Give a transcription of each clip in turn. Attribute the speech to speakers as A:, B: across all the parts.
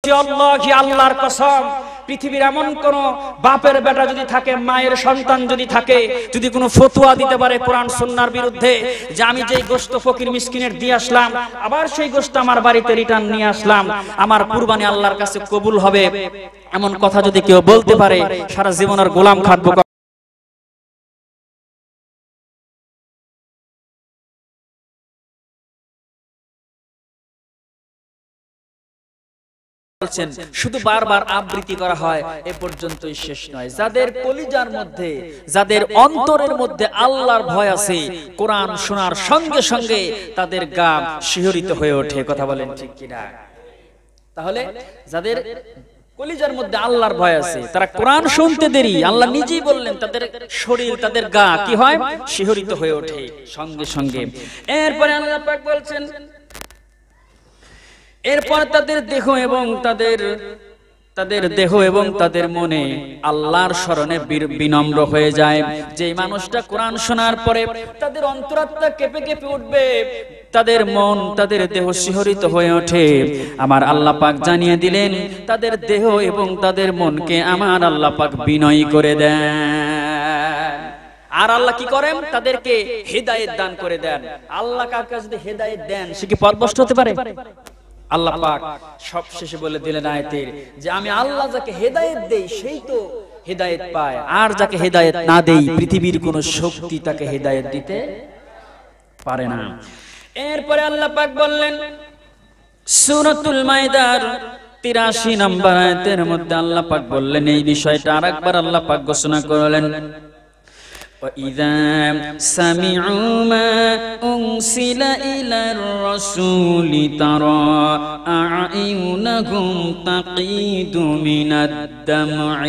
A: বলছি আল্লাহি, আল্লাহর কসম, পৃথিবীর এমন কোন বাপের বেটা যদি থাকে, মায়ের সন্তান যদি থাকে, যদি কোনো ফতোয়া দিতে পারে কোরআন সুন্নাহর বিরুদ্ধে, যে আমি যেই গোশত ফকির মিসকিনের দিয়ে আসলাম, আবার সেই গোশত আমার বাড়িতে রিটার্ন নিয়ে আসলাম, আমার কুরবানি আল্লাহর কাছে কবুল হবে, এমন কথা যদি কেউ বলতে পারে, সারা জীবনের গোলাম খাটবো। শুধু বারবার আবৃত্তি করা হয়, এ পর্যন্তই শেষ নয়। যাদের কলিজার মধ্যে, যাদের অন্তরের মধ্যে আল্লাহর ভয় আছে, কোরআন শোনার সঙ্গে সঙ্গে তাদের গা শিহরিত হয়ে ওঠে। কথা বলেন ঠিক কিনা? তাহলে যাদের কলিজার মধ্যে আল্লাহর ভয় আছে, তারা কোরআন শুনতে দেরি, আল্লাহ নিজেই বললেন, তাদের শরীর, তাদের গা কি হয়? শিহরিত হয়ে ওঠে সঙ্গে সঙ্গে। এরপরে আল্লাহ পাক বলছেন, এরপর তাদের দেহ এবং তাদের মনে আল্লাহর স্মরণে বিনম্র হয়ে যায়। যে মানুষটা কোরআন শোনার পরে তাদের অন্তরাত্মা কেঁপে কেঁপে উঠবে, তাদের মন, তাদের দেহ শিহরিত হয়ে ওঠে, আমার আল্লাহ পাক জানিয়ে দিলেন, তাদের দেহ এবং তাদের মনকে আমার আল্লাহ পাক বিনয়ী করে দেন। আর আল্লাহ কি করেন? তাদেরকে হেদায়েত দান করে দেন। আল্লাহ কাউকে যদি হেদায়েত দেন, সে কি পথভ্রষ্ট হতে পারে? আল্লাহ পাক সব শেষে বলে দিলেন আয়াতের, যে আমি আল্লাহ যাকে হেদায়েত দেই সেই তো হেদায়েত পায়, আর যাকে হেদায়েত না দেই পৃথিবীর কোন শক্তি তাকে হেদায়েত দিতে পারে না। এরপরে আল্লাহ পাক বললেন সূরাতুল মাইদার ৮৩ নম্বর আয়াতের মধ্যে আল্লাহ পাক বললেন এই বিষয়টা আরেকবার আল্লাহ পাক ঘোষণা করলেন, وَإِذَا سَمِعُوا مَا أُنْزِلَ إِلَى الرَّسُولِ تَرَى أَعْيُنَهُمْ تَفِيضُ مِنَ الدَّمْعِ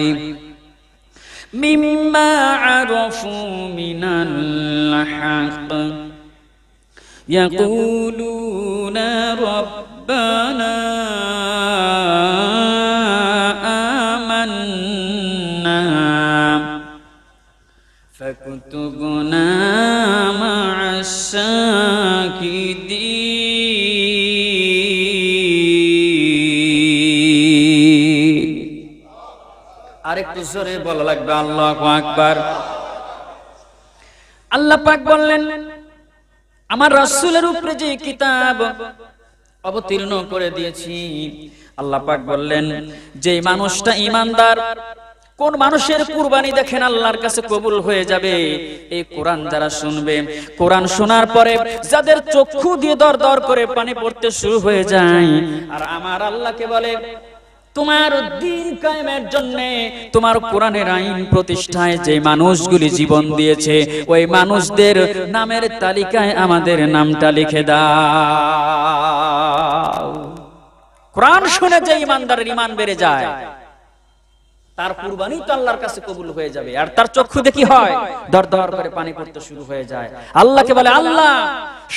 A: مِمَّا عَرَفُوا مِنَ الْحَقِّ يَقُولُونَ رَبَّنَا فاكتبنا مع الشاهدين। আরেকটু জোরে বলা লাগবে আল্লাহু আকবার। আল্লাহ পাক বললেন, আমার রাসূলের উপরে যে কিতাব অবতীর্ণ করে দিয়েছি, আল্লাহ পাক বললেন যে মানুষটা ঈমানদার, কোন মানুষের কুরবানি দেখেন আল্লাহর কাছে কবুল হয়ে যাবে? এই কোরআন যারা শুনবে, কোরআন শোনার পরে যাদের চক্ষু দিয়ে দর দর করে পানি পড়তে শুরু হয়ে যায়, আর আমার আল্লাহকে বলে তোমার দ্বীন কায়েমের জন্য, তোমার কোরআনের আইন প্রতিষ্ঠায় যে মানুষগুলি জীবন দিয়েছে, ওই মানুষদের নামের তালিকায় আমাদের নামটা লিখে দাও। কোরআন শুনে যে ঈমানদারের ঈমান বেড়ে যায়, তার কুরবানি তো আল্লাহর কাছে কবুল হয়ে যাবে, আর তার চক্ষু দেখি হয় দর দর করে পানি পড়তে শুরু হয়ে যায়। আল্লাহকে বলে, আল্লাহ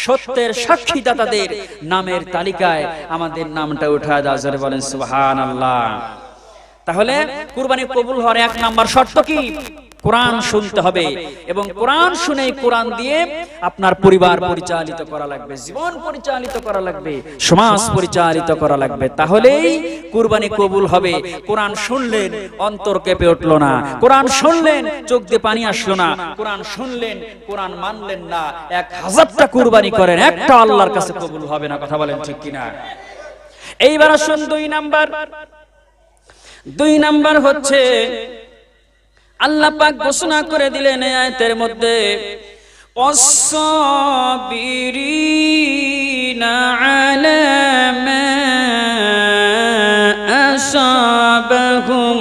A: সত্যের সাক্ষীদাতাদের নামের তালিকায় আমাদের নামটা উঠায় দাও। জোরে বলেন সুবহানাল্লাহ। তাহলে কুরবানি কবুল হওয়ার এক নাম্বার শর্ত কি? কোরআন শুনতে হবে, এবং কোরআন শুনে কোরআন দিয়ে আপনার পরিবার পরিচালিত করা লাগবে, জীবন পরিচালিত করা লাগবে, সমাজ পরিচালিত করা লাগবে, তাহলেই কুরবানি কবুল হবে। কোরআন শুনলেন, অন্তর কেঁপে উঠলো না, কোরআন শুনলেন, চোখ দিয়ে পানি আসলো না, কোরআন শুনলেন, কোরআন মানলেন না, ১০০০টা কুরবানি করেন, একটা আল্লাহর কাছে কবুল হবে না। কথা বলেন ঠিক কিনা? এইবার আসুন ২ নাম্বার হচ্ছে আল্লাহ পাক ঘোষণা করে দিলেন এই আয়াতের মধ্যে, ওয়াসসাবিরিনা আলা মা আসাবাহুম,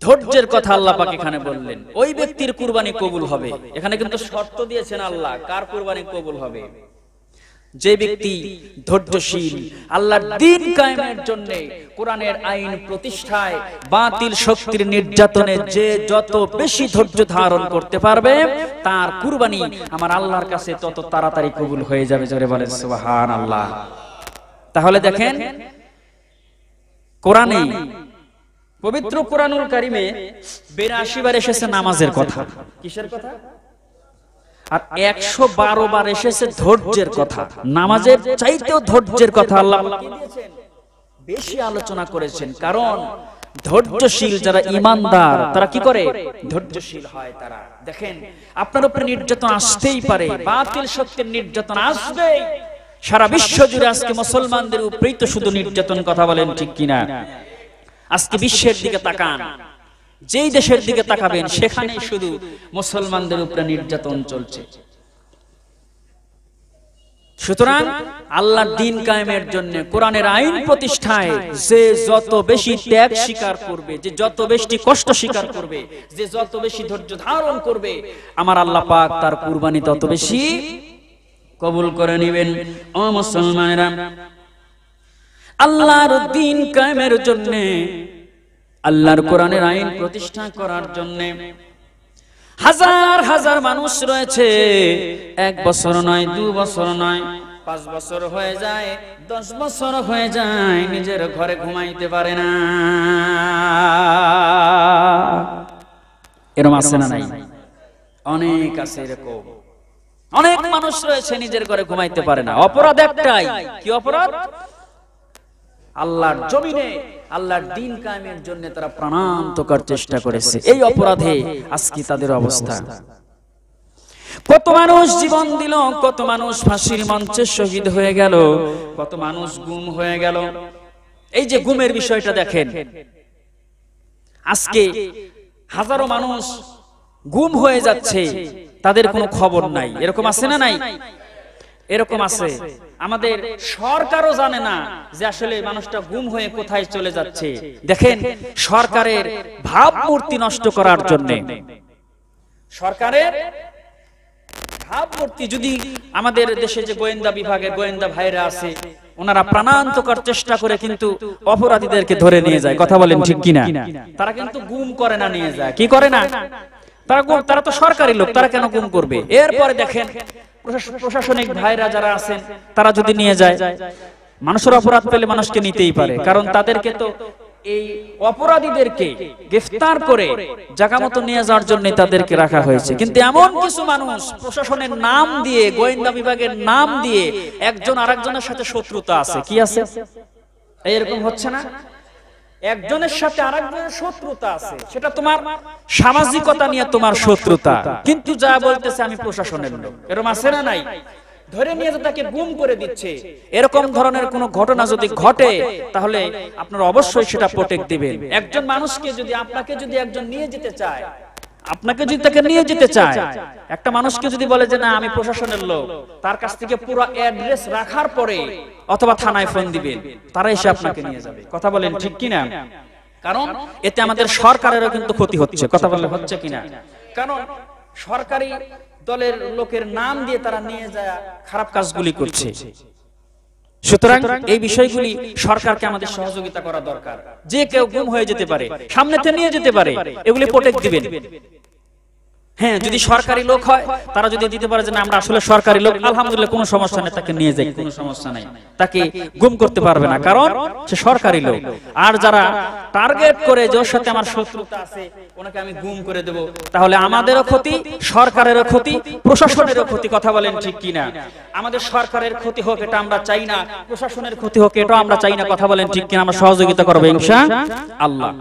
A: ধৈর্যের কথা আল্লাহ পাক এখানে বললেন। ওই ব্যক্তির কুরবানি কবুল হবে। এখানে কিন্তু শর্ত দিয়েছেন আল্লাহ, কার কুরবানি কবুল হবে? যে ব্যক্তি ধৈর্যশীল, আল্লাহর দ্বীন কায়েমের জন্য, কোরআনের আইন প্রতিষ্ঠায়, বাতিল শক্তির নির্যাতনে যে যত বেশি ধৈর্য ধারণ করতে পারবে, তার কুরবানি আমার আল্লাহর কাছে তত তাড়াতাড়ি কবুল হয়ে যাবে। জোরে বলেন সুবহানাল্লাহ। তাহলে দেখেন, কোরআনে, পবিত্র কোরআনুল কারীমে ৮২ বার এসেছে নামাজের কথা। কিসের কথা? আর 112 বার এসেছে ধৈর্যের কথা। নামাজের চাইতেও ধৈর্যের কথা আল্লাহ বেশি আলোচনা করেছেন, কারণ ধৈর্যশীল যারা ঈমানদার তারা কি করে? ধৈর্যশীল হয় তারা। দেখেন, আপনার উপরে নির্যাতন আসতেই পারে, বাতিল সত্যের নির্যাতন আসবেই। সারা বিশ্ব জুড়ে আজকে মুসলমানদের উপরেই তো শুধু নির্যাতন, কথা বলেন ঠিক কিনা? আজকে বিশ্বের দিকে তাকান, যেই দেশের দিকে তাকাবেন সেখানে শুধু মুসলমানদের উপরে নির্যাতন চলছে। সুতরাং আল্লাহর দ্বীন কায়েমের জন্য, কোরআনের আইন প্রতিষ্ঠায় যে যত বেশি ত্যাগ স্বীকার করবে, যে যত বেশি কষ্ট স্বীকার করবে, যে যত বেশি ধৈর্য ধারণ করবে, আমার আল্লাহ পাক তার কুরবানি তত বেশি কবুল করে নেবেন। ও মুসলমানেরা, আল্লাহর দ্বীন কায়েমের জন্য, আল্লাহর কোরআনের আইন প্রতিষ্ঠা করার জন্য হাজার হাজার মানুষ রয়েছে। 1 বছর নয়, 2 বছর নয়, 5 বছর হয়ে যায়, 10 বছর হয়ে যায়, নিজের ঘরে ঘুমাইতে পারে না। এরকম আছে না নাই? অনেক আছে এরকম। অনেক মানুষ রয়েছে নিজের ঘরে ঘুমাইতে পারে না। অপরাধ একটাই, কি অপরাধ? আল্লাহর জমিনে আল্লাহর দ্বীন কায়েমের জন্য তারা প্রাণান্তকর চেষ্টা করেছে। এই অপরাধে আজকে তাদের অবস্থা। কত মানুষ জীবন দিল, কত মানুষ ফাঁসির মঞ্চে শহীদ হয়ে গেল, কত মানুষ গুম হয়ে গেল। এই যে গুমের বিষয়টা দেখেন, আজকে হাজারো মানুষ গুম হয়ে যাচ্ছে, তাদের কোনো খবর নাই। এরকম আছে না নাই? এরকম আছে। আমাদের সরকারও জানে না যে আসলে মানুষটা গুম হয়ে কোথায় চলে যাচ্ছে। দেখেন, সরকারের ভাবমূর্তি নষ্ট করার জন্য, সরকারের ভাবমূর্তি, যদি আমাদের দেশে যে গোয়েন্দা বিভাগের গোয়েন্দা ভাইরা আছে, ওনারা প্রাণান্তকর চেষ্টা করে কিন্তু অপরাধীদেরকে ধরে নিয়ে যায়, কথা বলেন ঠিক কিনা? তারা কিন্তু গুম করে না, নিয়ে যায়। কি করে না? তারা তো সরকারি লোক, তারা কেন গুম করবে? এরপরে দেখেন প্রশাসনিক ভাইরা যারা আছেন, তারা যদি নিয়ে যায়, মানুষের অপরাধ পেলে মানুষকে নিতেই পারে, কারণ তাদেরকে তো এই অপরাধীদেরকে গ্রেফতার করে জায়গা মতো নিয়ে যাওয়ার জন্য তাদেরকে রাখা হয়েছে। কিন্তু এমন কিছু মানুষ প্রশাসনের নাম দিয়ে, গোয়েন্দা বিভাগের নাম দিয়ে একজন আরেকজনের সাথে শত্রুতা আছে। কি আছে? এরকম হচ্ছে না? একজনের সাথে আরেকজনের শত্রুতা আছে, সেটা তোমার সামাজিকতা নিয়ে তোমার শত্রুতা, কিন্তু যা বলতেছে আমি প্রশাসনের লোক। এরকম আছে না নাই? ধরে নিয়ে তাকে গুম করে দিচ্ছে। এরকম ধরনের কোন ঘটনা যদি ঘটে, তাহলে আপনারা অবশ্যই সেটা প্রোটেক্ট দিবেন। একজন মানুষকে যদি, আপনাকে যদি একজন নিয়ে যেতে চায়, আপনাকে যদি তাকে নিয়ে যেতে চায়, একটা মানুষকে যদি বলে যে না আমি প্রশাসনের লোক, তার কাছ থেকে পুরো অ্যাড্রেস রাখার পরে অথবা থানায় ফোন দিবেন, তারা এসে আপনাকে নিয়ে যাবে। কথা বলেন ঠিক কিনা? কারণ এতে আমাদের সরকারেরও কিন্তু ক্ষতি হচ্ছে। কথা বলে হচ্ছে কিনা? কারণ সরকারি দলের লোকের নাম দিয়ে তারা নিয়ে যায় খারাপ কাজগুলি করছে। সুতরাং এই বিষয়গুলি সরকারকে আমাদের সহযোগিতা করা দরকার। যে কেউ গুম হয়ে যেতে পারে, সামনে থেকে নিয়ে যেতে পারে, এগুলি প্রোটেক্ট দিবেন। হ্যাঁ, যদি সরকারি লোক হয়, তারা যদি দিতে পারে যে না আমরা আসলে সরকারি লোক, আলহামদুলিল্লাহ, কোনো সমস্যা নেই, তাকে নিয়ে যাই, কোনো সমস্যা নাই, তাকে গুম করতে পারবে না, কারণ সে সরকারি লোক। আর যারা টার্গেট করে যে ওর সাথে আমার শত্রুতা আছে, ওনাকে আমি গুম করে দেব, তাহলে আমাদেরও ক্ষতি, সরকারেরও ক্ষতি, প্রশাসনেরও ক্ষতি। কথা বলেন ঠিক কিনা? আমাদের সরকারের ক্ষতি হোক এটা আমরা চাই না, প্রশাসনের ক্ষতি হোক এটাও আমরা চাই না। কথা বলেন ঠিক কিনা? আমরা সহযোগিতা করবো ইনশাআল্লাহ।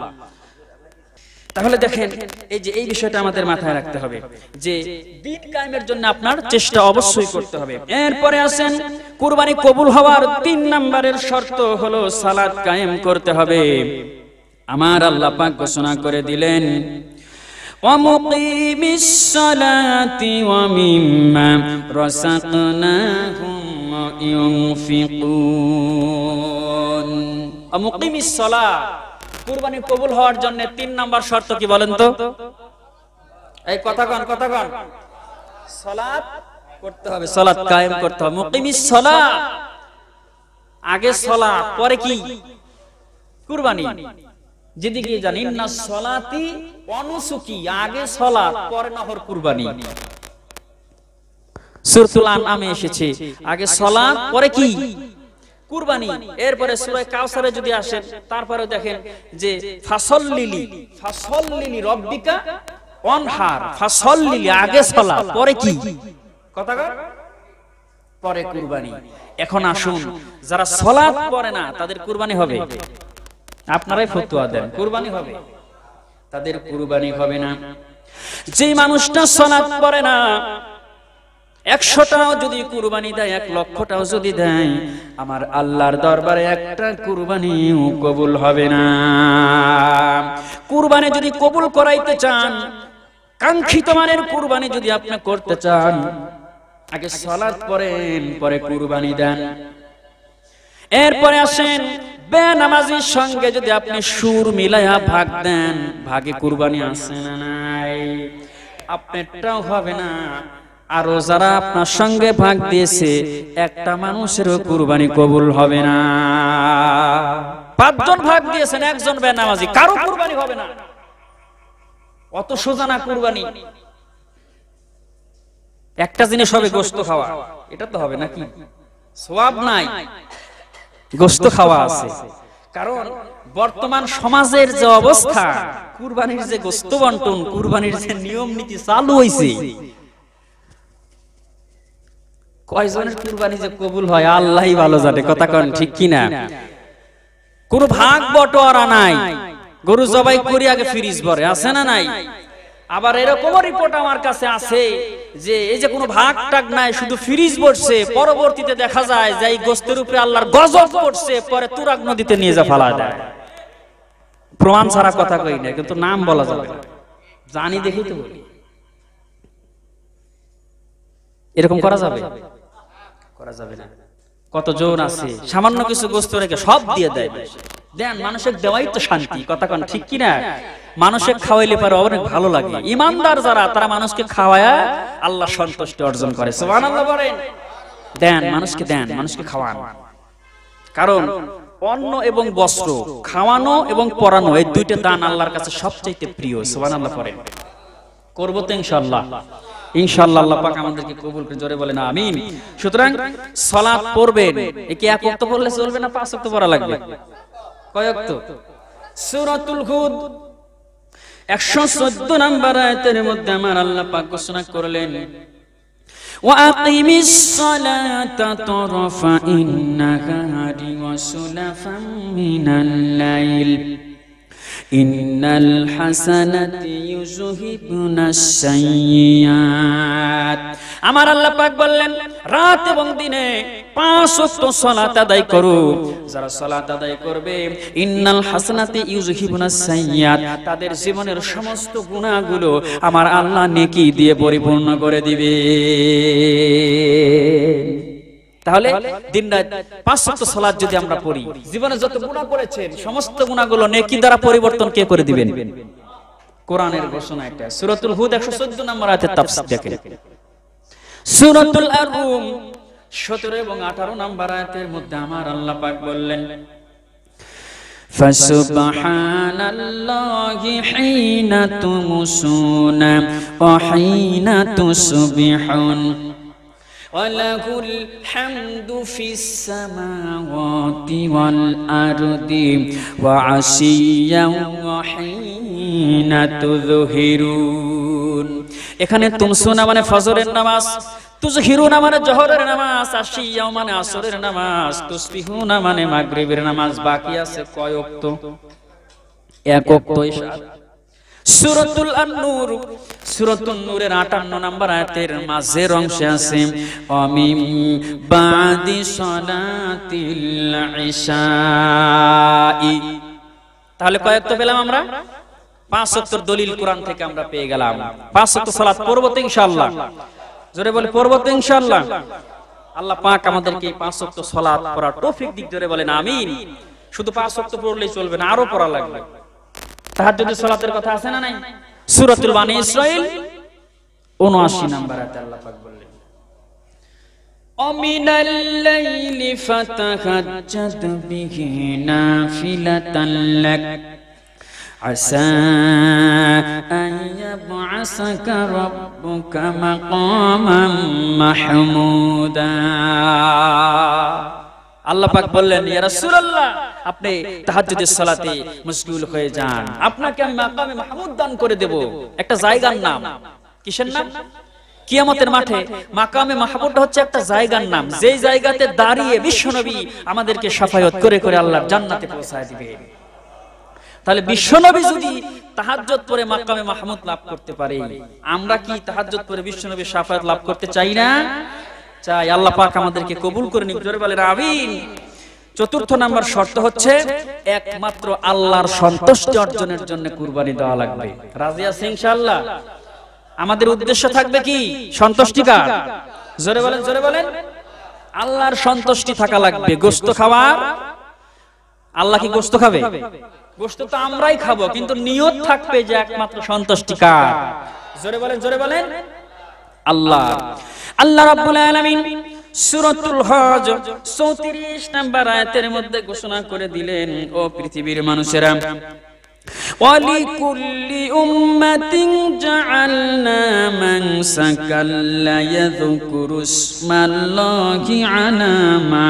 A: তাহলে দেখেন, এই যে এই বিষয়টা আমাদের মাথায় রাখতে হবে যে দ্বীন কায়েমের জন্য আপনার চেষ্টা অবশ্যই করতে হবে। এরপরে আসেন, কুরবানি কবুল হওয়ার 3 নম্বরের শর্ত হলো সালাত কায়েম করতে হবে। আমার আল্লাহ পাক ঘোষণা করে দিলেন, ওয়ামুকিমিস সালাতি ওয়া মিম্মা রাযাকনাহুম ইউনফিকুন। ওয়ামুকিমিস সালাত, কুরবানি কবুল হওয়ার জন্য 3 নাম্বার শর্ত কি বলেন তো? এই কথা কন, সালাত করতে হবে, সালাত কায়েম করতে হবে। মুকিমিস সালাত, আগে সালাত, পরে কি? কুরবানি। যেদিকে জানি না সালাতি অনুসুকি, আগে সালাত পরে নহর কুরবানি। সূরাতুল আনআমে এসেছে আগে সালাত পরে কি? কুরবানি। এরপরে সূরা কাউসারে যদি আসেন, তারপরে দেখেন যে ফাসল্লিলি রাব্বিকা অনহার ফাসাল্লি, আগে সালাত পরে কি কথা কর, পরে কুরবানি। এখন আসুন, যারা সালাত পড়ে না তাদের কুরবানি হবে? আপনারাই ফতোয়া দেন, কুরবানি হবে? তাদের কুরবানি হবে না। যে মানুষটা সালাত পড়ে না 100টাও যদি কুরবানি দেয়, 1 লক্ষটাও যদি দেয়, আমার আল্লাহর দরবারে একটা কুরবানিও কবুল হবে না। কুরবানি যদি কবুল করাইতে চান, কাঙ্ক্ষিত মানের কুরবানি যদি আপনি করতে চান, আগে সালাত পড়েন, পরে কুরবানি দেন। এরপরে আসেন বেনামাজির সঙ্গে যদি আপনি সুর মিলাইয়া ভাগ দেন, ভাগে কুরবানি আছে না নাই? আপনারটাও হবে না। আরো যারা আপনার সঙ্গে ভাগ দিয়েছে, একটা মানুষেরও কুরবানি কবুল হবে না। 5 জন ভাগ দিয়েছেন, 1 জন বেনামাজি, কারো কুরবানি হবে না। অত সোজা না কুরবানি। একটা জিনিস হবে গোশত খাওয়া, এটা তো হবে নাকি? সওয়াব নাই, গোশত খাওয়া আছে। কারণ বর্তমান সমাজের যে অবস্থা, কুরবানির যে গোশত বন্টন, কুরবানির যে নিয়ম নীতি চালু হইছে, কয়জনের কুরবানি যে কবুল হয় আল্লাহই ভালো জানে, কথা কোন ঠিক কিনা? কোন ভাগ বটোয়ারা নাই, গরু জবাই করি আগে ফ্রিজ ভরে, আছে না নাই? আবার এরকমও রিপোর্ট আমার কাছে আছে যে এই যে কোনো ভাগ টাগ নাই, শুধু ফ্রিজ ভরছে, পরবর্তীতে দেখা যায় যে এই গোশতের উপরে আল্লাহর গজব পড়ছে, পরে তুরাগ নদীতে নিয়ে যা ফেলা দেয়। প্রমাণ ছাড়া কথা কই না, কিন্তু নাম বলা যাবে না, জানি দেখি তো বলি। এরকম করা যাবে? করা যাবে না। কতজন আছে সামান্য কিছু গোশত রেখে সব দিয়ে দেয়। দেন, মানুষের দেওয়াই তো শান্তি, কথা কোন ঠিক কিনা? মানুষকে খাওয়াইলে পারে অনেক ভালো লাগে। ইমানদার যারা, তারা মানুষকে খাওয়ায়া আল্লাহ সন্তুষ্টি অর্জন করে। সুবহানাল্লাহ বলেন। দেন, মানুষকে দেন, মানুষকে খাওয়ান। কারণ অন্ন এবং বস্ত্র, খাওয়ানো এবং পরানো, এই দুইটা দান আল্লাহর কাছে সবচেয়ে প্রিয়। সুবহানাল্লাহ বলেন। করব তো ইনশাআল্লাহ। ইনশাআল্লাহ আল্লাহ পাক আমাদেরকে কবুল করে, জোরে বলেন আমিন। সুতরাং সালাত পড়বেন, একে 1 ওয়াক্ত পড়লে চলবে না, 5 ওয়াক্ত পড়া লাগবে? কয় ওয়াক্ত? সূরাতুল হুদ 114 নম্বর আয়াতের মধ্যে আমার আল্লাহ পাক ঘোষণা করলেন, ওয়া আকিমিস সালাতা তারফাইন নাহারি ওয়া সুলাফাম মিনাল লাইল ইন্নাল হাসানাতি ইউযহিবুনাস সাইয়্যাত। আমার আল্লাহ পাক বললেন, রাত এবং দিনে 5 ওয়াক্ত সালাত আদায় করো। যারা সালাত আদায় করবে, ইন্নাল হাসানাতি ইউযহিবুনাস সাইয়্যাত, তাদের জীবনের সমস্ত গুনাহগুলো আমার আল্লাহ নেকি দিয়ে পরিপূর্ণ করে দিবে। তাহলে দিনরাত 5 ওয়াক্ত সালাত যদি আমরা পড়ি, জীবনে যত গুনাহ করেছেন সমস্ত গুনাহগুলো নেকি দ্বারা পরিবর্তন কে করে দিবেন? কোরআনের ঘোষণা এটা। সূরাতুল হুদ 114 নম্বর আয়াতের তাফসীর দেখেন। সূরাতুল আর-রুম 17 এবং 18 নম্বর আয়াতের মধ্যে আমার আল্লাহ পাক বললেন, ফাসুবহানাল্লাহি হিনা তুমসুনা ওয়া হিনা তুসবিহুন ওয়ালাহুল হামদু ফিস সামাওয়াতি ওয়াল আরদি ওয়া আশিয়াও ওয়া হিনা তুযহিরুন। এখানে তুমসুনা মানে ফজরের নামাজ, তুযহিরুনা মানে জোহরের নামাজ, আশিয়াও মানে আসরের নামাজ, তুসবিহুনা মানে মাগরিবের নামাজ। বাকি আছে কয় ওয়াক্ত? 1 ওয়াক্ত ইশা। সূরাতুল আন-নূর, সূরাতুন নূরের 58 নম্বর আয়াতের মাঝের অংশে আছে, আমিম বাদি সালাতিল ইশাই। তাহলে কয় ওয়াক্ত পেলাম আমরা? 5 ওয়াক্তের দলিল কোরআন থেকে আমরা পেয়ে গেলাম। 5 ওয়াক্ত সালাত পড়ব তো ইনশাআল্লাহ। জোরে বলে পড়ব তো ইনশাআল্লাহ। আল্লাহ পাক আমাদেরকে এই 5 ওয়াক্ত সালাত পড়ার তৌফিক দিক, জোরে বলেন আমিন। শুধু 5 ওয়াক্ত পড়লেই চলবে না, আরো পড়া লাগবে। তাহাজ্জুদের সালাতের কথা আছে না নাই? সূরাতুল বানী ইসরাঈল 79 নম্বর আয়াতে আল্লাহ পাক বললেন, আমিনাল লাইলি ফাতাহাজ্জাদ বিহি নাফিলাতান লাক আসা আন ইয়াবআসাকা রাব্বুকা মাকামান মাহমুদা। আল্লাহ পাক বললেন, ইয়া রাসূলুল্লাহ, আপনি তাহাজ্জুদের সালাতে মশগুল হয়ে যান, আপনাকে আমি মাকামে মাহমুদ দান করে দেব। একটা জায়গার নাম। কিসের নাম? কিয়ামতের মাঠে মাকামে মাহমুদটা হচ্ছে একটা জায়গার নাম, যেই জায়গাতে দাঁড়িয়ে বিশ্বনবী আমাদেরকে শাফায়াত করে করে আল্লাহর জান্নাতে পৌঁছায় দিবে। তাহলে বিশ্বনবী যদি তাহাজ্জুদ পড়ে মাকামে মাহমুদ লাভ করতে পারে, আমরা কি তাহাজ্জুদ পড়ে বিশ্বনবীর শাফায়াত লাভ করতে চাই না? চাই। আল্লাহ পাক আমাদেরকে কবুল করে নিক, জোরে বলেন আমিন। চতুর্থ নাম্বার শর্ত হচ্ছে একমাত্র আল্লাহর সন্তুষ্টি অর্জনের জন্য কুরবানি দেওয়া লাগবে। রাজি আছেন ইনশাআল্লাহ? আমাদের উদ্দেশ্য থাকবে কি? সন্তুষ্টি কার? জোরে বলেন, জোরে বলেন। আল্লাহর সন্তুষ্টি থাকা লাগবে। গোশত খাওয়ার, আল্লাহ কি গোশত খাবে? গোশত তো আমরাই খাবো, কিন্তু নিয়ত থাকবে যে একমাত্র সন্তুষ্টি কার? জোরে বলেন, জোরে বলেন। আল্লাহ। আল্লাহ রাব্বুল আলামিন সূরাতুল হজ 34 নম্বর আয়াতের মধ্যে ঘোষণা করে দিলেন, ও পৃথিবীর মানুষেরা, ওয়ালিকুল্লি উম্মাতিন জাআলনা মানসাকাল লায়াযকুরুসমাল্লাহি আলা মা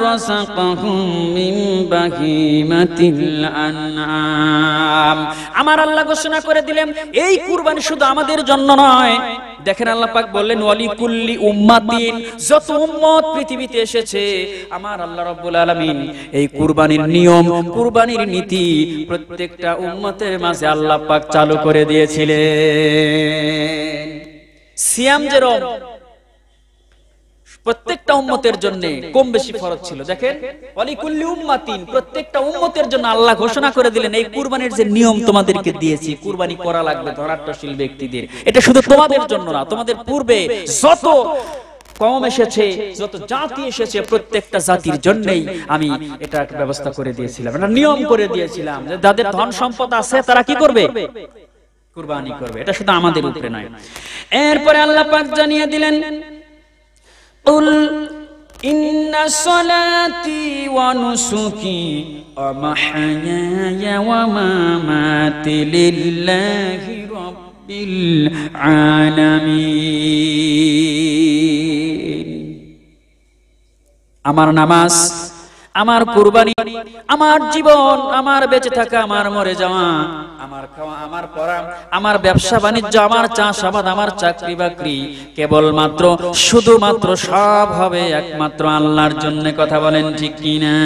A: রাযাকাহুম মিন বাহিমাতিল আনআম। আমার আল্লাহ ঘোষণা করে দিলেন, এই কুরবানি শুধু আমাদের জন্য নয়। দেখেন আল্লাহ পাক বললেন, ওয়ালিকুল্লি উম্মাতিন, যত উম্মত পৃথিবীতে এসেছে আমার আল্লাহ রাব্বুল আলামিন এই কুরবানির নিয়ম, কুরবানির নীতি প্রত্যেকটা উম্মতের মাঝে আল্লাহ পাক চালু করে দিয়েছিলেন। সিয়াম যেরকম প্রত্যেকটা উম্মতের জন্য কম বেশি ফরজ ছিল, দেখেন ওয়ালিকুল্লি উম্মাতিন, প্রত্যেকটা উম্মতের জন্য আল্লাহ ঘোষণা করে দিলেন, এই কুরবানির যে নিয়ম তোমাদেরকে দিয়েছি, কুরবানি করা লাগবে ধনাঢ্যশীল ব্যক্তিদের। এটা শুধু তোমাদের জন্য না, তোমাদের পূর্বে যত কওম এসেছে, যত জাতি এসেছে, প্রত্যেকটা জাতির জন্যই আমি এটা ব্যবস্থা করে দিয়েছিলাম, এটা নিয়ম করে দিয়েছিলাম যে যাদের ধন সম্পদ আছে তারা কি করবে? কুরবানি করবে। এটা শুধু আমাদের উপরে নয়। এরপরে আল্লাহ পাক জানিয়ে দিলেন, قل إن صلاتي ونسكي ومحياي ومماتي لله رب العالمين। আমার নামাজ, আমার কুরবানি, আমার জীবন, আমার বেঁচে থাকা, আমার মরে যাওয়া, আমার খাওয়া, আমার পড়া, আমার ব্যবসা বাণিজ্য, আমার চাষাবাদ, আমার চাকরি বাকরি, কেবলমাত্র শুধুমাত্র সব হবে একমাত্র আল্লাহর জন্য। কথা বলেন ঠিক কিনা?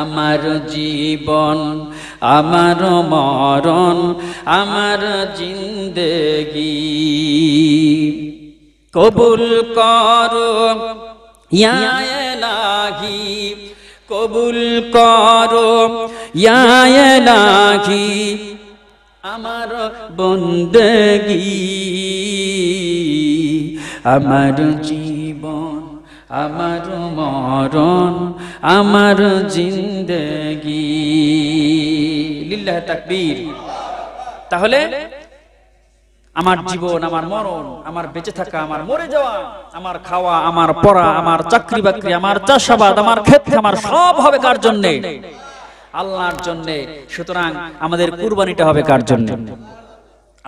A: আমার জীবন, আমার মরণ, আমার জিন্দেগি কবুল করো ইয়া ইলাহি, কবুল করো ইয়া ইলাহি আমার বন্দেগি। আমার জীবন, আমার মরণ, আমার জিন্দেগি। লিল্লাহ তাকবীর। তাহলে আমার জীবন, আমার মরণ, আমার বেঁচে থাকা, আমার মরে যাওয়া, আমার খাওয়া, আমার পড়া, আমার চাকরি বাকরি, আমার চাষাবাদ, আমার ক্ষেত খামার সব হবে কার জন্য? আল্লাহর জন্য। সুতরাং আমাদের কুরবানিটা হবে কার জন্য?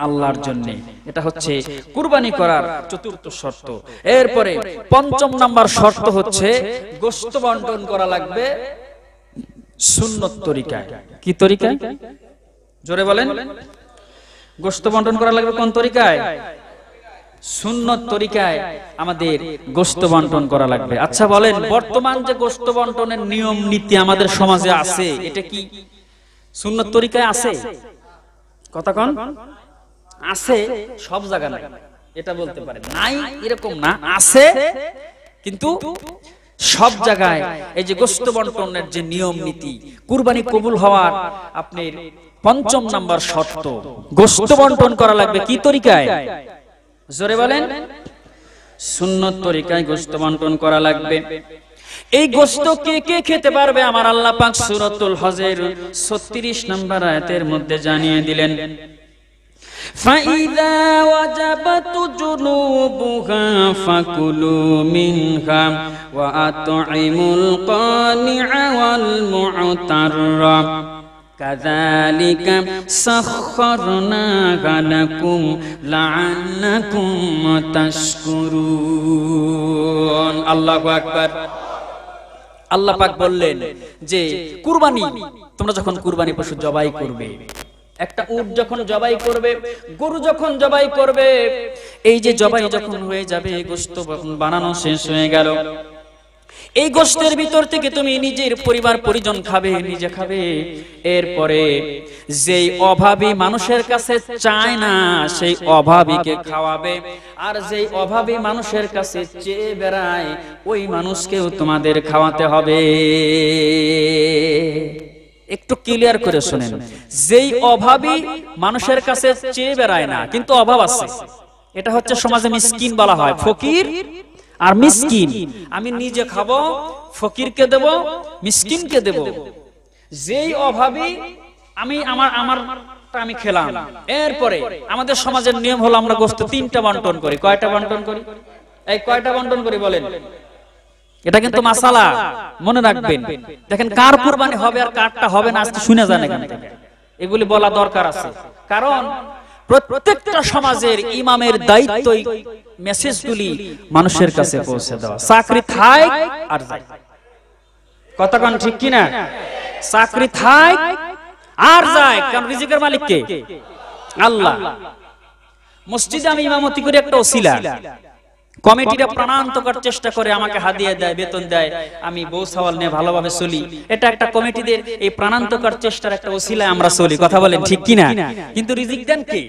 A: আল্লাহর জন্য। এটা হচ্ছে কুরবানি করার চতুর্থ শর্ত। এরপরে পঞ্চম নাম্বার শর্ত হচ্ছে গোশত বন্টন করা লাগবে সুন্নত তরিকায়। কি তরিকায়? জোরে বলেন। গোশত বন্টন করা লাগবে কোন তরিকায়? সুন্নত তরিকায় আমাদের গোশত বন্টন করা লাগবে। আচ্ছা বলেন, বর্তমান যে গোশত বন্টনের নিয়ম নীতি আমাদের সমাজে আছে, এটা কি সুন্নত তরিকায় আছে? কথা কোন? আছে, সব জায়গা নাই এটা বলতে পারে, নাই এরকম না, আছে, কিন্তু সব জায়গায় এই যে গোশত বন্টনের যে নিয়ম নীতি, কুরবানি কবুল হওয়ার আপনার পঞ্চম নাম্বার শর্ত, গোশত বন্টন করা লাগবে কি তরিকায়? জোরে বলেন। সুন্নত তরিকায় গোশত বন্টন করা লাগবে। এই গোশত কে কে খেতে পারবে? আমার আল্লাহ পাক সূরাতুল হজের 36 নম্বর আয়াতের মধ্যে জানিয়ে দিলেন, فَإِذَا وَجَبَتْ جُنُوبُهَا فَكُلُوا مِنْهَا وَأَطْعِمُوا الْقَانِعَ وَالْمُعْتَرَّ কাযালিকা সাখখারনাহা লাকুম লাআল্লাকুম তাশকুরুন। আল্লাহু আকবার। আল্লাহ পাক বললেন যে কুরবানি, তোমরা যখন কুরবানি পশু জবাই করবে, একটা উট যখন জবাই করবে, গরু যখন জবাই করবে, এই যে জবাই যখন হয়ে যাবে, গোশত বানানো শেষ হয়ে গেল, এই গোশতের ভিতর থেকে তুমি নিজের পরিবার পরিজন খাবে, নিজে খাবে। এরপরে যেই অভাবী মানুষের কাছে চায় না সেই অভাবীকে খাওয়াবে, আর যেই অভাবী মানুষের কাছে চেয়ে বেড়ায় ওই মানুষকেও তোমাদের খাওয়াতে হবে। একটু ক্লিয়ার করে শুনেন, যেই অভাবী মানুষের কাছে চেয়ে বেড়ায় না কিন্তু অভাব আছে, এটা হচ্ছে সমাজে মিসকিন বলা হয়, ফকির আর মিসকিন। আমি নিজে খাবো, ফকিরকে দেব, মিসকিনকে দেব। যেই অভাবী আমি আমারটা আমি খেলাম, এরপরে আমাদের সমাজের নিয়ম হলো আমরা গোশত তিনটা বন্টন করি। কয়টা বন্টন করি? এই কয়টা বন্টন করি বলেন? এটা কিন্তু মাসালা, মনে রাখবেন। দেখেন কার কুরবানি হবে আর কারটা হবে না আজকে শুনে যান এখান থেকে, এগুলি বলা দরকার আছে। কারণ প্রত্যেকটা সমাজের ইমামের দায়িত্ব মেসেজগুলি মানুষের কাছে পৌঁছে দেওয়া। চাকরি থাক আর যায়, কতক্ষণ ঠিক কিনা? চাকরি থাক আর যায়, কারণ রিজিকের মালিক কে? আল্লাহ। মসজিদে আমি ইমামতি করি, একটা ওসিলা, কমিটিরা প্রাণান্তকর চেষ্টা করে, আমাকে হাদিয়া দেয়, বেতন দেয়, আমি বউ সওয়াল নিয়ে ভালোভাবে চলি। এটা একটা কমিটিদের এই প্রাণান্তকর চেষ্টার একটা ওসিলায় আমরা চলি, কথা বলেন ঠিক কিনা? কিন্তু রিজিক দেন কে?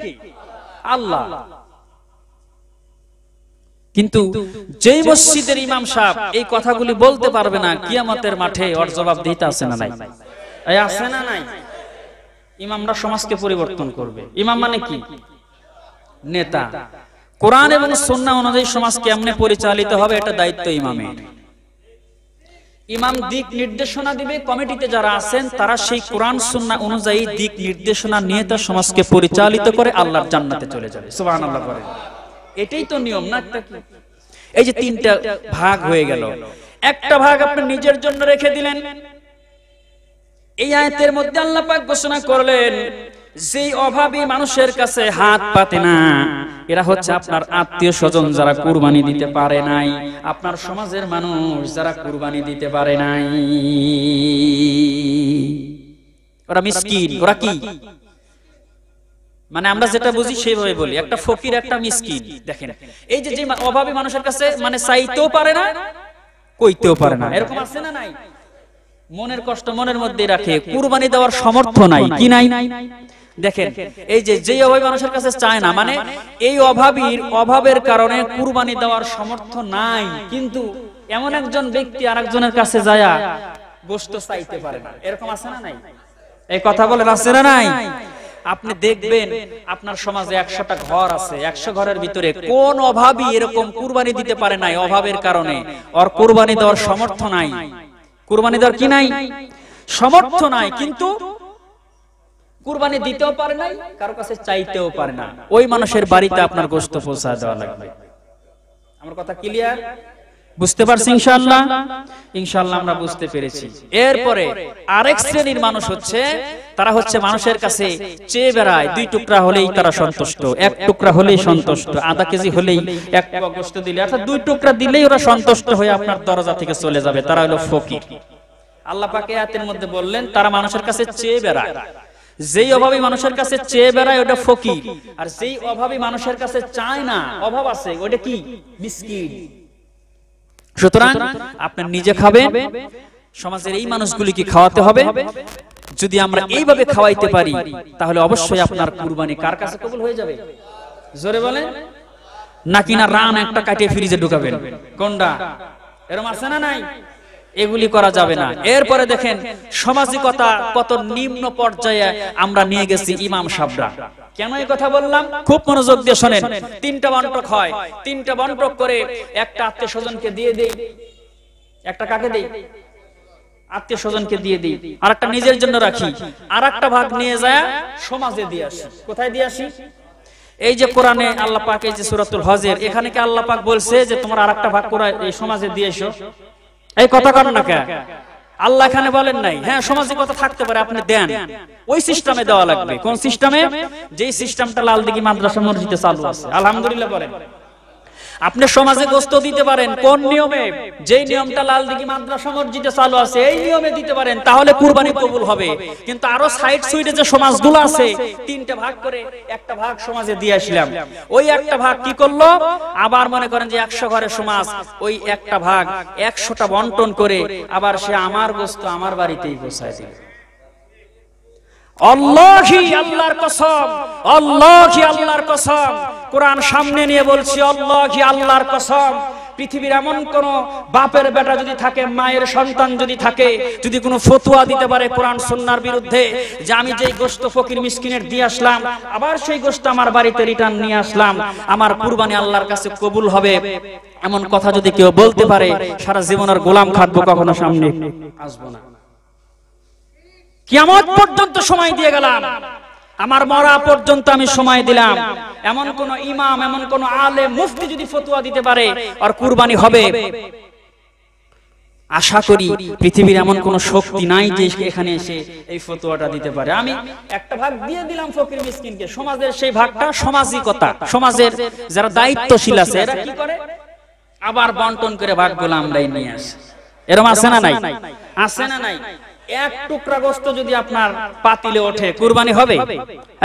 A: আল্লাহ। কিন্তু যেই মসজিদের ইমাম সাহেব এই কথাগুলি বলতে পারবে না, কিয়ামতের মাঠে ওর জবাব দিতে আছে না নাই? এই আছে না নাই? ইমামরা সমাজকে পরিবর্তন করবে। ইমাম মানে কি? নেতা। কোরআন এবং সুন্নাহ অনুযায়ী সমাজ কেমনে পরিচালিত হবে এটা দায়িত্ব ইমামের। ইমাম দিক নির্দেশনা দিবে, কমিটিতে যারা আছেন তারা সেই কোরআন সুন্নাহ অনুযায়ী দিক নির্দেশনা নিয়ে তার সমাজকে পরিচালিত করে আল্লাহর জান্নাতে চলে যাবে। সুবহানাল্লাহ বলেন। এটাই তো নিয়ম না? এই যে তিনটা ভাগ হয়ে গেল, একটা ভাগ আপনি নিজের জন্য রেখে দিলেন। এই আয়াতের মধ্যে আল্লাহ পাক ঘোষণা করলেন যেই অভাবী মানুষের কাছে হাত পাতে না, এরা হচ্ছে আপনার আত্মীয় স্বজন যারা কুরবানি দিতে পারে নাই, আপনার সমাজের মানুষ যারা কুরবানি দিতে পারে নাই, ওরা মিসকিন। ওরা কি মানে আমরা যেটা বুঝি সেভাবে বলি, একটা ফকির একটা মিসকিন। দেখেন এই যে অভাবী মানুষের কাছে মানে চাইতেও পারে না, কইতেও পারে না, এরকম আছে না নাই? মনের কষ্ট মনের মধ্যে রাখে, কুরবানি দেওয়ার সামর্থ্য নাই, কি নাই? দেখেন এই যে অভাবী মানুষের কাছে চায় না, মানে এই অভাবের কারণে কুরবানি দেওয়ার সামর্থ্য নাই, কিন্তু এমন একজন ব্যক্তি আরেকজনের কাছে যায় গোশত চাইতে পারে না, এরকম আছে না নাই? এই কথা বলেন, আছে না নাই? আপনি দেখবেন আপনার সমাজে 100টা ঘর আছে, 100 ঘরের ভিতরে কোন অভাবী এরকম কুরবানি দিতে পারে নাই, অভাবের কারণে ওর কুরবানি দেওয়ার সামর্থ্য নাই। কুরবানি দেওয়ার কি নাই? সামর্থ্য নাই, কিন্তু কুরবানি দিতেও পারে নাই, কারো কাছে চাইতেও পারে না। ওই মানুষের বাড়িতে আপনার গোশত পৌঁছা দেওয়া লাগবে। আমার কথা ক্লিয়ার? বুঝতে পারছি ইনশাআল্লাহ? ইনশাআল্লাহ আমরা বুঝতে পেরেছি। এরপরে আরেক শ্রেণীর মানুষ হচ্ছে, তারা হচ্ছে মানুষের কাছে চেয়ে বেড়ায়, 2 টুকরা হলেই তারা সন্তুষ্ট, 1 টুকরা হলেই সন্তুষ্ট, আধা কেজি হলেই, 1 পোয়া গোশত দিলে, অর্থাৎ 2 টুকরা দিলেই ওরা সন্তুষ্ট হয়ে আপনার দরজা থেকে চলে যাবে। তারা হলো ফকির। আল্লাহ পাক আয়াতের মধ্যে বললেন তারা মানুষের কাছে চেয়ে বেড়ায়। যেই অভাবী মানুষের কাছে চেয়ে বেড়ায় ওটা ফকির, আর যেই অভাবী মানুষের কাছে চায় না, অভাব আছে, ওটা কি? মিসকিন। সুতরাং আপনি নিজে খাবেন, সমাজের এই মানুষগুলিকে খাওয়াতে হবে। যদি আমরা এইভাবে খাওয়াইতে পারি তাহলে অবশ্যই আপনার কুরবানি কার কাছে কবুল হয়ে যাবে? জোরে বলেন। নাকি না রান একটা কাটিয়ে ফ্রিজে ঢুকাবেন? কোনটা? এরকম আছে না নাই? এগুলি করা যাবে না। এরপরে দেখেন সামাজিকতা কত নিম্ন পর্যায়ে আমরা নিয়ে গেছি ইমাম সাহেবরা। কেন এই কথা বললাম? খুব মনোযোগ দিয়ে শুনেন। 3টা বন্টক হয়, 3টা বন্টক করে একটা আত্মীয় স্বজনকে দিয়ে দেই, একটা কাকে দেই? আত্মীয় স্বজনকে দিয়ে দিই, আর একটা নিজের জন্য রাখি, আর একটা ভাগ নিয়ে যায় সমাজে দিয়ে আসি। কোথায় দিয়ে আসি? এই যে কোরআনে আল্লাহ পাক এই যে সূরাতুল হজের, এখানে কি আল্লাহ পাক বলছে যে তোমরা আরেকটা ভাগ করে এই সমাজে দিয়ে এসো? এই কথা কারণ না কে? আল্লাহ এখানে বলেন নাই। হ্যাঁ, সামাজিকতা থাকতে পারে, আপনি দেন, ওই সিস্টেমে দেওয়া লাগবে। কোন সিস্টেমে? যেই সিস্টেমটা লালদিঘি মাদ্রাসা মসজিদে চালু আছে। আলহামদুলিল্লাহ বলেন। আপনি সমাজে গোস্ত দিতে পারেন কোন নিয়মে? যেই নিয়মটা লালদিঘি মাদ্রাসা মসজিদে চালু আছে এই নিয়মে দিতে পারেন, তাহলে কুরবানি কবুল হবে। কিন্তু আরো সাইড সুইডে যে সমাজগুলো আছে, তিনটা ভাগ করে একটা ভাগ সমাজে দিয়ে আসলাম, ওই একটা ভাগ কি করলো? আবার মনে করেন যে 100 ঘরের সমাজ, ওই একটা ভাগ 100টা বন্টন করে আবার সে আমার গোস্ত আমার বাড়িতেই পৌঁছায় দিল। আল্লাহি, আল্লাহর কসম, আল্লাহি, আল্লাহর কসম, কোরআন সামনে নিয়ে বলছি, আল্লাহি, আল্লাহর কসম, পৃথিবীর এমন কোন বাপের বেটা যদি থাকে, মায়ের সন্তান যদি থাকে, যদি কোনো ফতোয়া দিতে পারে কোরআন সুন্নাহর বিরুদ্ধে, যে আমি যেই গোশত ফকির মিসকিনের দিয়ে আসলাম আবার সেই গোশত আমার বাড়িতে রিটার্ন নিয়ে আসলাম, আমার কুরবানি আল্লাহর কাছে কবুল হবে, এমন কথা যদি কেউ বলতে পারে, সারা জীবনের গোলাম খাটবো, কখনো সামনে আসবো না। কিয়ামত পর্যন্ত সময় দিয়ে গেলাম, আমার মরা পর্যন্ত আমি সময় দিলাম। এমন কোন ইমাম, এমন কোন আলেম, মুফতি যদি ফতোয়া দিতে পারে আর কুরবানি হবে, আশা করি পৃথিবীর এমন কোন শক্তি নাই যে এখানে এসে এই ফতোয়াটা দিতে পারে। আমি একটা ভাগ দিয়ে দিলাম ফকির মিসকিনকে, সমাজের সেই ভাগটা সামাজিকতা, সমাজের যারা দায়িত্বশীল আছে এরা কি করে? আবার বন্টন করে ভাগগুলো আমরাই নিয়ে আসি। এরকম আছে না নাই? আছে না নাই? এক টুকরা গোশত যদি আপনার পাতিলে ওঠে, কুরবানি হবে?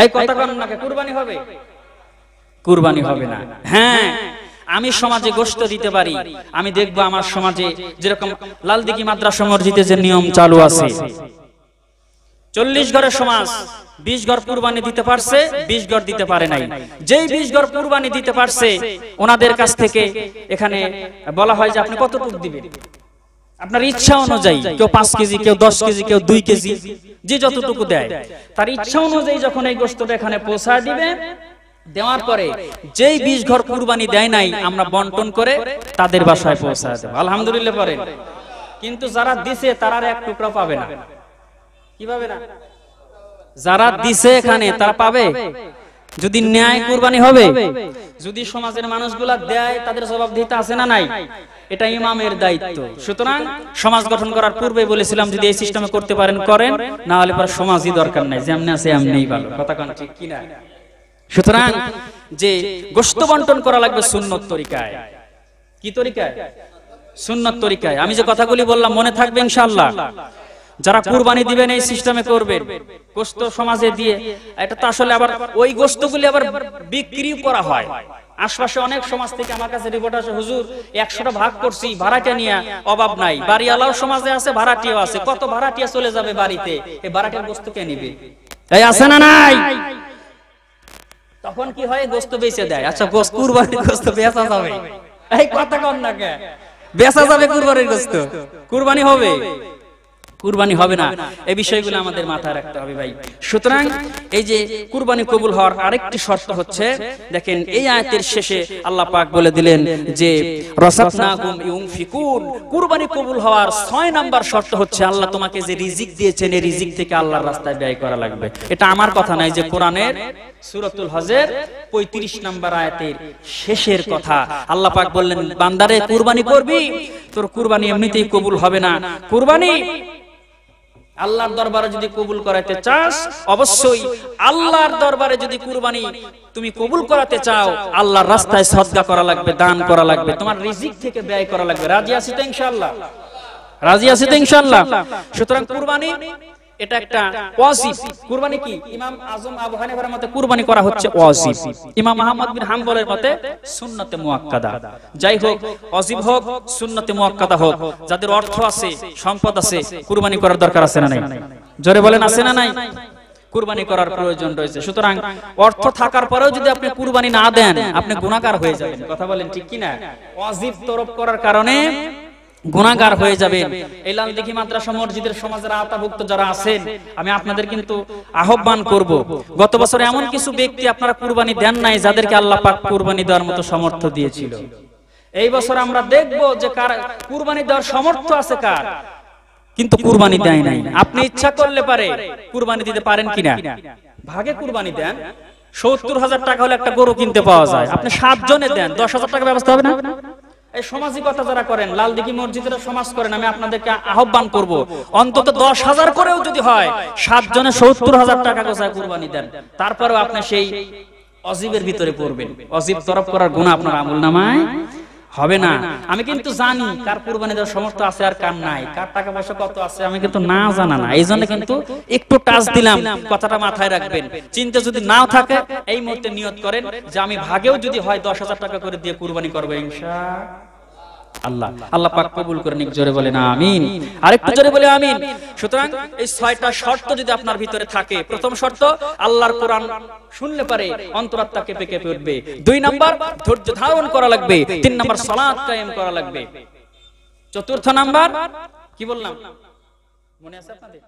A: এই কথা কোন নাকি কুরবানি হবে? কুরবানি হবে না। হ্যাঁ, আমি সমাজে গোশত দিতে পারি, আমি দেখব আমার সমাজে যেরকম লালদিঘি মাদ্রাসা মসজিদে যে নিয়ম চালু আছে, 40 ঘরের সমাজ 20 ঘর কুরবানি দিতে পারছে, 20 ঘর দিতে পারে নাই। যেই 20 ঘর কুরবানি দিতে পারছে, ওনাদের কাছ থেকে এখানে বলা হয় যে আপনি কতটুকু দিবেন, আপনার ইচ্ছা অনুযায়ী, কেউ 5 কেজি, কেউ 10 কেজি, কেউ 2 কেজি, যে যতটুকু দেয় তার ইচ্ছা অনুযায়ী যখন এই গোশতটা এখানে পৌঁছায় দিবে, দেওয়ার পরে যেই 20 ঘর কুরবানি দেয় নাই আমরা বন্টন করে তাদের বাসায় পৌঁছায় দেব। আলহামদুলিল্লাহ পড়েন। কিন্তু যারা দিছে তারা আর এক টুকরা পাবে না। কি পাবে না? যারা দিছে এখানে তারা পাবে। যদি ন্যায় কুরবানি হবে, যদি সমাজের মানুষগুলা দেয়, তাদের জবাবদিহিতা আছে না নাই? এটা ইমামের দায়িত্ব। সুতরাং সমাজ গঠন করার পূর্বে বলেছিলাম, যদি এই সিস্টেমে করতে পারেন করেন, না হলে পরে সমাজই দরকার নাই, যেমনি আছে এমনিই ভালো। কথা কোন ঠিক কি না? সুতরাং যে গোশত বন্টন করা লাগবে সুন্নত তরিকায়। কি তরিকায়? সুন্নত তরিকায়। আমি যে কথাগুলি বললাম মনে থাকবে ইনশাআল্লাহ। যারা কুরবানি দিবেন এই সিস্টেমে করবেন, গোশত সমাজে দিয়ে। এটা তো আসলে আবার ওই গোশতগুলি আবার বিক্রি করা হয়। আশপাশে অনেক সমাজ থেকে আমার কাছে রিপোর্ট আসে, হুজুর 100টা ভাগ করছি, ভাড়াটিয়া নিয়ে অভাব নাই, বাড়িওয়ালাও সমাজে আছে, ভাড়াটিয়াও আছে, কত ভাড়াটিয়া চলে যাবে বাড়িতে, এই ভাড়াটিয়ার গোশত কে নিবে? এই আছে না নাই? তখন কি হয়? গোশত বেচে দেয়। আচ্ছা, কুরবানির গোশত বেচা যাবে? এই কথা কন না কে? বেচা যাবে কুরবানির গোশত? কুরবানি হবে? কুরবানি হবে না। এই বিষয়গুলো আমাদের মাথায় রাখতে হবে ভাই। সুতরাং এই যে কুরবানি কবুল হওয়ার আরেকটি শর্ত হচ্ছে, দেখেন এই আয়াতের শেষে আল্লাহ পাক বলে দিলেন যে রাসাতনাকুম ইউনফিকুন, কুরবানি কবুল হওয়ার 6 নাম্বার শর্ত হচ্ছে আল্লাহ তোমাকে যে রিজিক দিয়েছেন এই রিজিক থেকে আল্লাহর রাস্তায় ব্যয় করা লাগবে। এটা আমার কথা নাই, যে কোরআনের সূরাতুল হজের 35 নাম্বার আয়াতের শেষের কথা। আল্লাহ পাক বললেন, বান্দারে কুরবানি করবি, তোর কুরবানি এমনিতেই কবুল হবে না। কুরবানি আল্লাহর দরবারে যদি কবুল করাতে চাস, অবশ্যই আল্লাহর দরবারে যদি কুরবানি তুমি কবুল করাতে চাও, আল্লাহর রাস্তায় সদকা করা লাগবে, দান করা লাগবে, তোমার রিজিক থেকে ব্যয় করা লাগবে। রাজি আছি তো ইনশাআল্লাহ? রাজি আছি তো ইনশাআল্লাহ? সুতরাং কুরবানি এটা একটা ওয়াজিব। কুরবানি কি? ইমাম আজম আবু হানিফার মতে কুরবানি করা হচ্ছে ওয়াজিব, ইমাম আহমদ বিন হাম্বলের মতে সুন্নতে মুআক্কাদা। যাই হোক, ওয়াজিব হোক, সুন্নতে মুআক্কাদা হোক, যাদের অর্থ আছে, সম্পদ আছে, কুরবানি করার দরকার আছে না নাই? জোরে বলেন, আছে না নাই? কুরবানি করার প্রয়োজন রয়েছে। সুতরাং অর্থ থাকার পরেও যদি আপনি কুরবানি না দেন, আপনি গুনাহগার হয়ে যাবেন। কথা বলেন ঠিক কি না? ওয়াজিব তরফ করার কারণে গুনাহগার হয়ে যাবেন। এই লালদিঘি মাদ্রাসা মসজিদের সমাজের আওতাভুক্ত যারা আছেন, আমি আপনাদের কিন্তু আহ্বান করব, গত বছর এমন কিছু ব্যক্তি আপনারা কুরবানি দেন নাই, যাদেরকে আল্লাহ পাক কুরবানি দেওয়ার মতো সামর্থ্য দিয়েছিল। এই বছর আমরা দেখব যে কার কুরবানি দেওয়ার সামর্থ্য আছে, কার কিন্তু কুরবানি দেয় নাই। আপনি ইচ্ছা করলে পারে কুরবানি দিতে পারেন কিনা? ভাগে কুরবানি দেন। 70,000 টাকা হলে একটা গরু কিনতে পাওয়া যায়, আপনি 7 জনে দেন, 10,000 টাকা ব্যবস্থা হবে না? এই সামাজিকতা যারা করেন, লাল দিঘি মসজিদের সমাজ করেন, আমি আপনাদেরকে আহ্বান করব অন্তত 10,000 করেও যদি হয় 7 জনে 70,000 টাকা গোছায় কুরবানি দেন, তারপরেও আপনি সেই অজীবের ভিতরে পড়বেন। অজীব তরফ করার গুনাহ আপনার আমলনামায় হবে না। আমি কিন্তু জানি কার কুরবানি দেওয়ার সামর্থ্য আছে আর কার নাই, কার টাকা পয়সা কত আছে আমি কিন্তু না জানা না, এই জন্য কিন্তু একটু টাচ দিলাম, কথাটা মাথায় রাখবেন। চিন্তা যদি নাও থাকে এই মুহূর্তে নিয়ত করেন যে আমি ভাগেও যদি হয় 10,000 টাকা করে দিয়ে কুরবানি করবো ইনশাআল্লাহ। আল্লাহ পাক কবুল করে নিক, জোরে বলেন আমিন। আরেকটু জোরে বলে আমিন। সুতরাং এই 6টা শর্ত যদি আপনার ভিতরে থাকে, প্রথম শর্ত আল্লাহর কোরআন শুনলে পারে অন্তরাত্মা কেঁপে কেঁপে উঠবে। 2 নাম্বার ধৈর্য ধারণ করা লাগবে। 3 নাম্বার সালাত কায়েম করা লাগবে। 4র্থ নাম্বার কি বললাম মনে আছে আপনাদের?